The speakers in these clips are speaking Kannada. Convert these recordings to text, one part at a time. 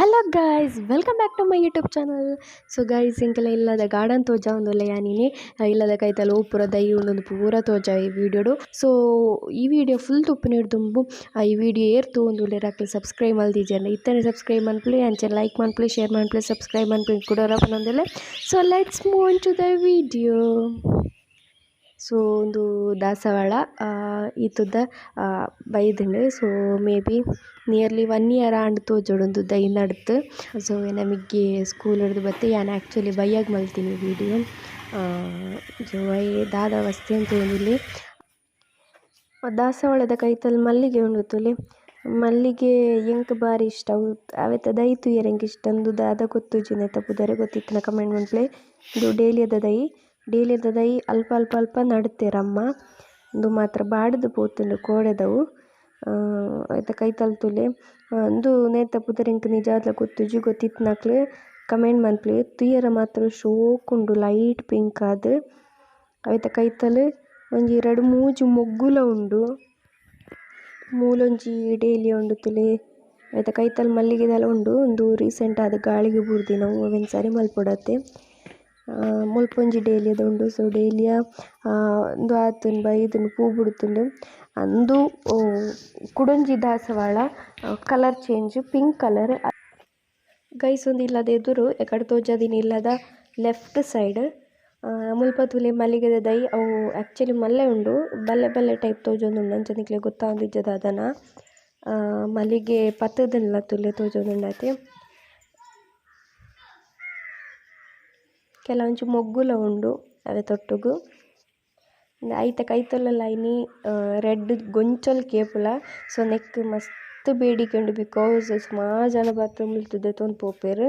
Hello guys, welcome back to my YouTube channel. So guys ಇಂಕೆಲ್ಲ ಇಲ್ಲದ ಗಾರ್ಡನ್ ತೋಜ ಒಂದುಲ್ಲ ಯಾನಿನಿ ಇಲ್ಲದ ಕೈತಲ್ಲ ಪೂರ ದೈ ಉಂಡೊಂದು ಪೂರ ತೋಜ ಈ ವಿಡಿಯೋಡು. ಸೊ ಈ ವಿಡಿಯೋ ಫುಲ್ ತುಪ್ಪು ತುಂಬು ಈ ವಿಡಿಯೋ ಏರ್ತು ಒಂದು ಲೇರಾಕಲಿ ಸಬ್ಸ್ಕ್ರೈಬ್ ಮಲ್ದಿಜೆಂಡ ಇತ್ತನೆ ಸಬ್ಸ್ಕ್ರೈಬ್ ಮನ್ಪುಲಿ ಅಂಚೆ ಲೈಕ್ ಮನ್ಪುಲಿ ಶೇರ್ ಮನ್ಪುಲಿ ಸಬ್ಸ್ಕ್ರೈಬ್ ಮನ್ಪುಲಿ ಕೂಡ ರಪ್ಪನೊಂದಿಲ್ಲ. So let's move on to the video. So ಒಂದು ದಾಸವಾಳ ಈತದ ಬೈದುಂಡು. So maybe nearly 1 year and ತೋಜೊಡೊಂದು ದೈ ನಡ್ತು. ಸೊ ನಮಗೆ ಸ್ಕೂಲ್ ಹಿಡ್ದು ಬತ್ತೆ ಯಾನು ಆ್ಯಕ್ಚುಲಿ ಬೈಯಾಗಿ ಮಲ್ತೀನಿ ವಿಡಿಯೋ. ಸೊ ದಾದ ವಸ್ತಿ ಅಂತ ಏನಿಲ್ಲಿ ದಾಸವಾಳದ ಕೈತಲ್ಲಿ ಮಲ್ಲಿಗೆ ಉಂಡುತ್ತಲೆ ಮಲ್ಲಿಗೆ ಎಂಕ್ ಬಾರಿ ಇಷ್ಟ ಅವೆತ್ತ ದೈ ತುಯ್ಯರೆ ಎಂಕ್ ಇಷ್ಟ ಅಂದು ದಾದ ಗೊತ್ತುಜಿನ ಪುದರೆ ಗೊತ್ತಿತ್ತಿನ ಕಮೆಂಟ್ ಮನ್ಪ್ಲೆ. ಇದು ಡೇಲಿಯದ ದೈ ಅಲ್ಪ ಅಲ್ಪ ಅಲ್ಪ ನಡ್ತೇರಮ್ಮ ಒಂದು ಮಾತ್ರ ಬಾಡ್ದು ಪೋತುಂಡು ಕೋಡೆದವು ಆಯ್ತ ಕೈತಲ್ ತುಲೆ ಒಂದು ನೇತ ಪುದರ್ ಎಂಕ್ ನಿಜಾದ್ಲ ಗೊತ್ತಿತ್ತಿನಕ್ಲೆ ಕಮೆಂಟ್ ಮನ್ಪ್ಲೆ. ತುಯ್ಯರ ಮಾತ್ರ ಶೋಕುಂಡು ಲೈಟ್ ಪಿಂಕ್ ಆದ್ ಆಯ್ತ ಕೈತಲ್ ಒಂಜಿ 2-3 ಮೊಗ್ಗುಲ ಉಂಡು ಮೂಲೊಂಜಿ ಡೇಲಿಯ ಉಂಡು ತುಲೆ ಆಯ್ತ ಕೈತಲ್ ಮಲ್ಲಿಗೆದಲ ಉಂಡು. ಒಂದು ರೀಸೆಂಟ್ ಆದ ಗಾಳಿಗೆ ಬುರ್ದಿ ನಾವು ಅವೆನ್ ಸರಿ ಮಲ್ಪೊಡತ್ತೆ ಮುಲ್ಪೊಂಜಿ ಡೇಲಿಯದ ಉಂಡು. ಸೊ ಡೇಲಿಯ ಒಂದು ಆತುಂಡು ಬೈದುಂಡು ಪೂ ಬಿಡ್ತುಂಡು ಅಂದು ಕುಡೊಂಜಿ ದಾಸವಾಳ colour change pink colour guys. ಒಂದು ಇಲ್ಲದ ಎದುರು ಎಕಡೆ ತೋಜದಿನ ಇಲ್ಲದ ಲೆಫ್ಟ್ ಸೈಡ್ ಮುಲ್ಪ ತುಲೆ ಮಲ್ಲಿಗೆದ ದೈ ಅವು ಆ್ಯಕ್ಚುಲಿ ಮಲ್ಲೆ ಉಂಡು ಬಲ್ಲೆ ಬಲ್ಲೆ ಟೈಪ್ ತೋಜೊಂದುಂಡು ಅಂಚನಿಕ್ಲೆ ಗೊತ್ತಾಂದಿಜ್ಜದ ಅದನ್ನ ಮಲ್ಲಿಗೆ ಪತ್ತದಲ್ಲ ತುಲೆ ತೋಜೊಂದುಂಡತೆ ಕೆಲವೊಂಚು ಮೊಗ್ಗುಲ ಉಂಡು ಅವೆ ತೊಟ್ಟುಗು ಐತ ಕೈತೊಲ್ಲ ಐನಿ ರೆಡ್ ಗೊಂಚಲ್ ಕೇಪುಲ. ಸೊ ನೆಕ್ ಮಸ್ತ್ ಬೇಡಿಕೆ ಉಂಡು ಬಿಕಾಸ್ ಸುಮಾರು ಜನ ಬತ್ತ ಮುಲ್ತುದೆ ತೊಂದು ಪೋಪೆರ್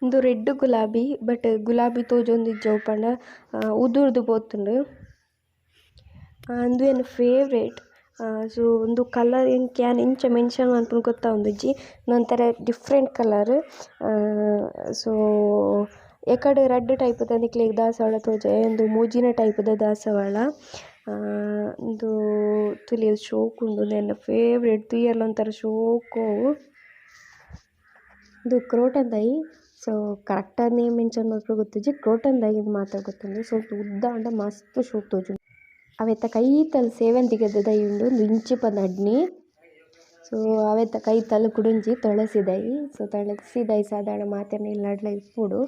ಇಂದು ರೆಡ್ ಗುಲಾಬಿ ಬಟ್ ಗುಲಾಬಿ ತೋಜೊಂದಿಜ್ಜ ಪಂಡ ಉದುರ್ದು ಪೋತುಂಡು ಅಂದು ಏನು ಫೇವ್ರೇಟ್. ಸೊ ಒಂದು ಕಲರ್ ಯಾನ್ ಇಂಚ ಮೆನ್ಷನ್ ಮನ್ಪುನ ಗೊತ್ತಾವೊಂದಿಜ್ಜಿ ಒಂಥರ ಡಿಫ್ರೆಂಟ್ ಕಲರ್. ಸೊ ಎಕಡೆ ರೆಡ್ ಟೈಪ್ದ ನಿಕ್ಲೆ ದಾಸವಾಳ ತೋಜ ಒಂದು ಮೂಜಿನ ಟೈಪ್ದ ದಾಸವಾಳ ಒಂದು ತುಲಿ ಶೋಕು ಉಂಡು ನನ್ನ ಫೇವ್ರೇಟ್ ತುಯ್ಯರ್ಲ ಒಂಥರ ಶೋಕು ಇದು ಕ್ರೋಟನ್ ದೈ. ಸೊ ಕರೆಕ್ಟಾಗಿ ನೇಮ್ ಮೆನ್ಷನ್ ಮಾಡ್ಕೊಂಡು ಗೊತ್ತಿಜ್ಜಿ ಕ್ರೋಟನ್ ದೈ ಇದು ಮಾತ್ರ ಗೊತ್ತುಂಡು. ಸೊ ಉದ್ದ ಅಂಡ ಮಸ್ತ್ ಶೋಕ್ ತೋಜುಂಡು ಅವೆತ್ತ ಕೈತಲ್ ಸೇವಂತಿಗೆದ ದೈ ಉಂಡು ಒಂದು ಇಂಚಿ ಪದ ಅಡ್ನಿ. ಸೊ ಅವೆತ್ತ ಕೈತಲ್ ಕುಡೊಂಜಿ ತುಳಸಿ ದೈ. ಸೊ ತುಳಸಿ ದೈ ಸಾಧಾರಣ ಮಾತೆರ್ನ ಇಲ್ಲಾಡ್ಲ ಇಪ್ಪುಡು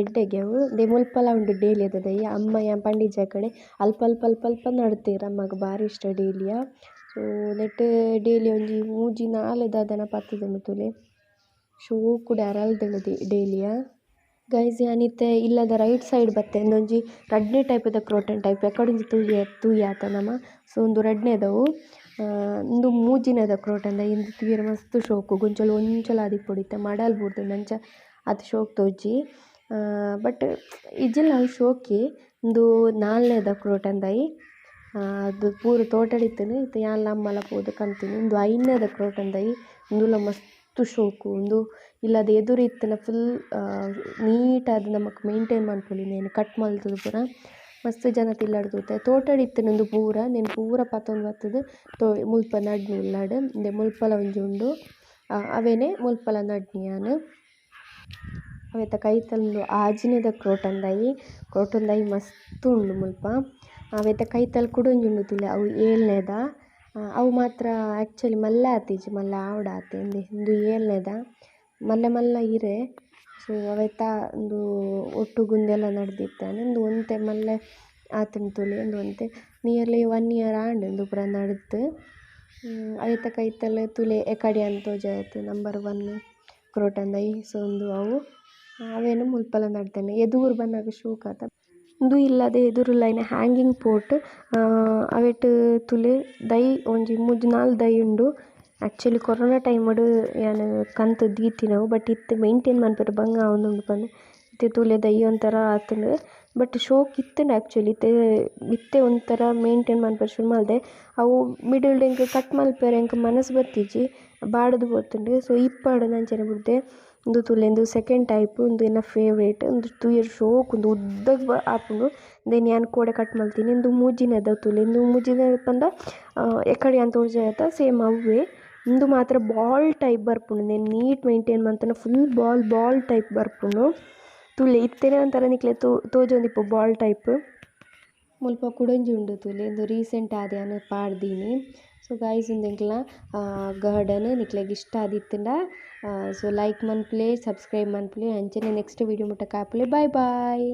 ಎಡ್ಡೆಗೆ ಅವು ದೇ ಮುಲ್ಪಲ ಉಂಡು ಡೇಲಿಯದ ದೈ. ಅಮ್ಮ ಯಾ ಪಂಡಿಜ ಕಡೆ ಅಲ್ಪ ಅಲ್ಪ ಅಲ್ಪ ಅಲ್ಪ ನಡ್ತೀರ ಅಮ್ಮಗೆ ಬಾರಿ ಇಷ್ಟ ಡೇಲಿಯ. ಸೊ ನೆಟ್ ಡೇಲಿ ಒಂಜಿ 3-4 ದಾದನ ಪತ್ತುದುಂಡು ತುಲೆ ಶೋಕುಡು ಅರಲ್ದಳು ಡೇಲಿಯ ಗೈಸ್. ಯಾನಿತ್ತೆ ಇಲ್ಲದ ರೈಟ್ ಸೈಡ್ ಬತ್ತೆ ಒಂದೊಂಜಿ ರಡ್ನೆ ಟೈಪ್ದ ಕ್ರೋಟನ್ ಟೈಪ್ ಎಕಡೊಂಜಿ ತೂಯ ಆತನಮ್ಮ. ಸೊ ಒಂದು ರಡ್ನೆದವು ಒಂದು ಮೂಜಿನದ ಕ್ರೋಟನ್ ದೈ ಇಂದು ತುಯ್ಯರೆ ಮಸ್ತ್ ಶೋಕು ಗೊಂಚಲು ಒಂಚಲ ಆದಿಪ್ಪೊಡಿತ್ತೆ ಮಡಲ್ ಬೂರ್ದು ನಂಚ ಅದು ಶೋಕ್ ತೋಜಿ. ಬಟ್ ಇಜ್ಜಿಲ್ಲ ಅವು ಶೋಕಿ ಒಂದು 4ನೇದ ಕ್ರೋಟನ್ ದೈ ಅದು ಪೂರ ತೋಟಡಿತ್ತನು ಇತ್ತು ಯಾನ್ಲ ಅಮ್ಮಲ ಪೋದು ಕಂತೀನಿ. ಒಂದು 5ನೇದ ಕ್ರೋಟನ್ ದೈ ಇಂದುಲ ಮಸ್ತ್ ಶೋಕು ಒಂದು ಇಲ್ಲದ ಎದುರು ಇತ್ತನ ಫುಲ್ ನೀಟಾದ ನಮಕ್ ಮೇಂಟೈನ್ ಮನ್ಪೊಲಿ ನೇನು ಕಟ್ ಮಲ್ತದು ಪೂರ ಮಸ್ತ್ ಜನ ತಿಲ್ಲಾಡ್ತುತ್ತೆ ತೋಟಡಿತ್ತನ ಒಂದು ಪೂರ ನೀನು ಪೂರ ಪತ್ತೊಂದು ಬರ್ತದೆ ಮುಲ್ಪ ನಡ್ನಿ ಇಲ್ಲಾಡ್ ಇಂದೆ ಮುಲ್ಪಲ ಒಂಜಿ ಉಂಡು ಅವೇನೆ ಮುಲ್ಪಲ ನಡ್ನಿ ಯಾನು ಅವೆತ್ತ ಕೈತಲ್ಲು ಆಜಿನೆದ ಕ್ರೋಟನ್ ದೈ ಮಸ್ತ್ ಉಂಡು ಮುಲ್ಪ. ಅವೆತ್ತ ಕೈತಲ್ ಕುಡೊಂಜಿ ಉಂಡು ತುಲೆ ಅವು 7ನೇದ ಅವು ಮಾತ್ರ ಆ್ಯಕ್ಚುಲಿ ಮಲ್ಲ ಆತಿಜಿ ಮಲ್ಲ ಆವಡ ಆತೆ ಒಂದು 7ನೇದ ಮಲ್ಲ ಮಲ್ಲ ಇರೆ. ಸೊ ಅವೆತ್ತ ಒಂದು ಒಟ್ಟುಗುಂದೆಲ್ಲ ನಡೆದಿತ್ತಾನೆ ಒಂದು ಒಂತೆ ಮಲ್ಲ ಆತನ ತುಲೆ ಒಂದು ಒಂತೆ ನಿಯರ್ಲಿ 1 year ಆಂಡ್ ಒಂದು ಪೂರ ನಡ್ದು ಅವೆತ್ತ ಕೈತಲ್ಲ ತುಲೆ ಎಕಡೆ ಅಂತ ತೋಜಾಯ್ತು ನಂಬರ್ 1 ಕ್ರೋಟನ್ ದೈ. ಸೊ ಒಂದು ಅವೇನು ಮುಲ್ಪಲ ನಡ್ದೇನೆ ಎದುರು ಬಂದಾಗ ಶೋಕ್ ಆತ ಒಂದು ಇಲ್ಲದೆ ಎದುರು ಲೈನ್ ಹ್ಯಾಂಗಿಂಗ್ ಪೋಟ್ ಅವೆಟ್ ತುಲೆ ದೈ ಒಂಜಿ 3-4 ದೈ ಉಂಡು. ಆ್ಯಕ್ಚುಲಿ ಕೊರೋನಾ ಟೈಮಡು ಯಾನು ಕಂತು ದೀತಿ ನಾವು ಬಟ್ ಇತ್ತು ಮೇಂಟೈನ್ ಮನ್ಪೆರ್ ಬಂಗ ಆವೊಂದುಂಡು ಪಂದ್ ಇತ್ತೆ ತುಲೆ ದೈ ಒಂಥರ ಆತುಂಡು. ಬಟ್ ಶೋಕ್ ಇತ್ತುಂಡು ಆ್ಯಕ್ಚುಲಿ ಇತ್ತೆ ಒಂಥರ ಮೇಂಟೈನ್ ಮನ್ಪೆರ್ ಶುರು ಮಲ್ದೆ ಅವು ಮಿಡಲ್ ಎಂಕ್ ಕಟ್ ಮಲ್ಪೆರ್ ಎಂಕ್ ಮನಸ್ಸು ಬತ್ತಿಜಿ ಬಾಡದು ಪೋತುಂಡು. ಸೊ ಇಪ್ಪಾಡು ನಂಚನೆ ಬಿಡ್ದೆ ಒಂದು ತುಲೆ ಒಂದು ಸೆಕೆಂಡ್ ಟೈಪ್ ಒಂದು ಎನ್ನ ಫೇವ್ರೇಟ್ ಒಂದು ತುಯ್ಯರ್ ಶೋಕ್ ಒಂದು ಉದ್ದಗ್ ಆಪುಂಡು ದೆನ್ ಯಾನ್ ಕೋಡೆ ಕಟ್ ಮಲ್ತೀನಿ ಒಂದು ಮೂಜಿನದ ತುಲೆ ಒಂದು ಮೂಜಿನ ಪಂಡ ಎಕಡೆ ಅಂತ ತೋಜಾಯ್ತ ಸೇಮ್ ಅವೇ ಇಂದು ಮಾತ್ರ ಬಾಲ್ ಟೈಪ್ ಬರ್ಪುಂಡು నేను ನೀಟ್ ಮೇಂಟೈನ್ ಮಂತನ ಫುಲ್ ಬಾಲ್ ಟೈಪ್ ಬರ್ಪುಂಡು ತುಲೆ ಇತ್ತೆನೆ ಒಂಥರ ನಿಕ್ಲೆ ತೋಜೊಂದಿಪ್ಪು ಬಾಲ್ ಟೈಪ್ ಮುಲ್ಪ ಕುಡಂಜಿ ಉಂಡು ತುಲೆ ಇಂದು ರೀಸೆಂಟ್ ಆದೆ ಅನ್ನ ಪಾಡ್ದೀನಿ. ಸೊ ಗೈಸ್ ಇಂದೆಂಕ್ಲ ಗಾರ್ಡನ್ ನಿಕ್ಲೆಗ್ ಇಷ್ಟ ಆದಿತ್ತಂಡ ಸೊ ಲೈಕ್ ಮನ್ಪ್ಲೆ ಸಬ್ಸ್ಕ್ರೈಬ್ ಮನ್ಪ್ಲೆ ಅಂಚನೆ ನೆಕ್ಸ್ಟ್ ವಿಡಿಯೋ ಮುಟ್ಟ ಕಾಪುಲೆ ಬಾಯ್ ಬಾಯ್.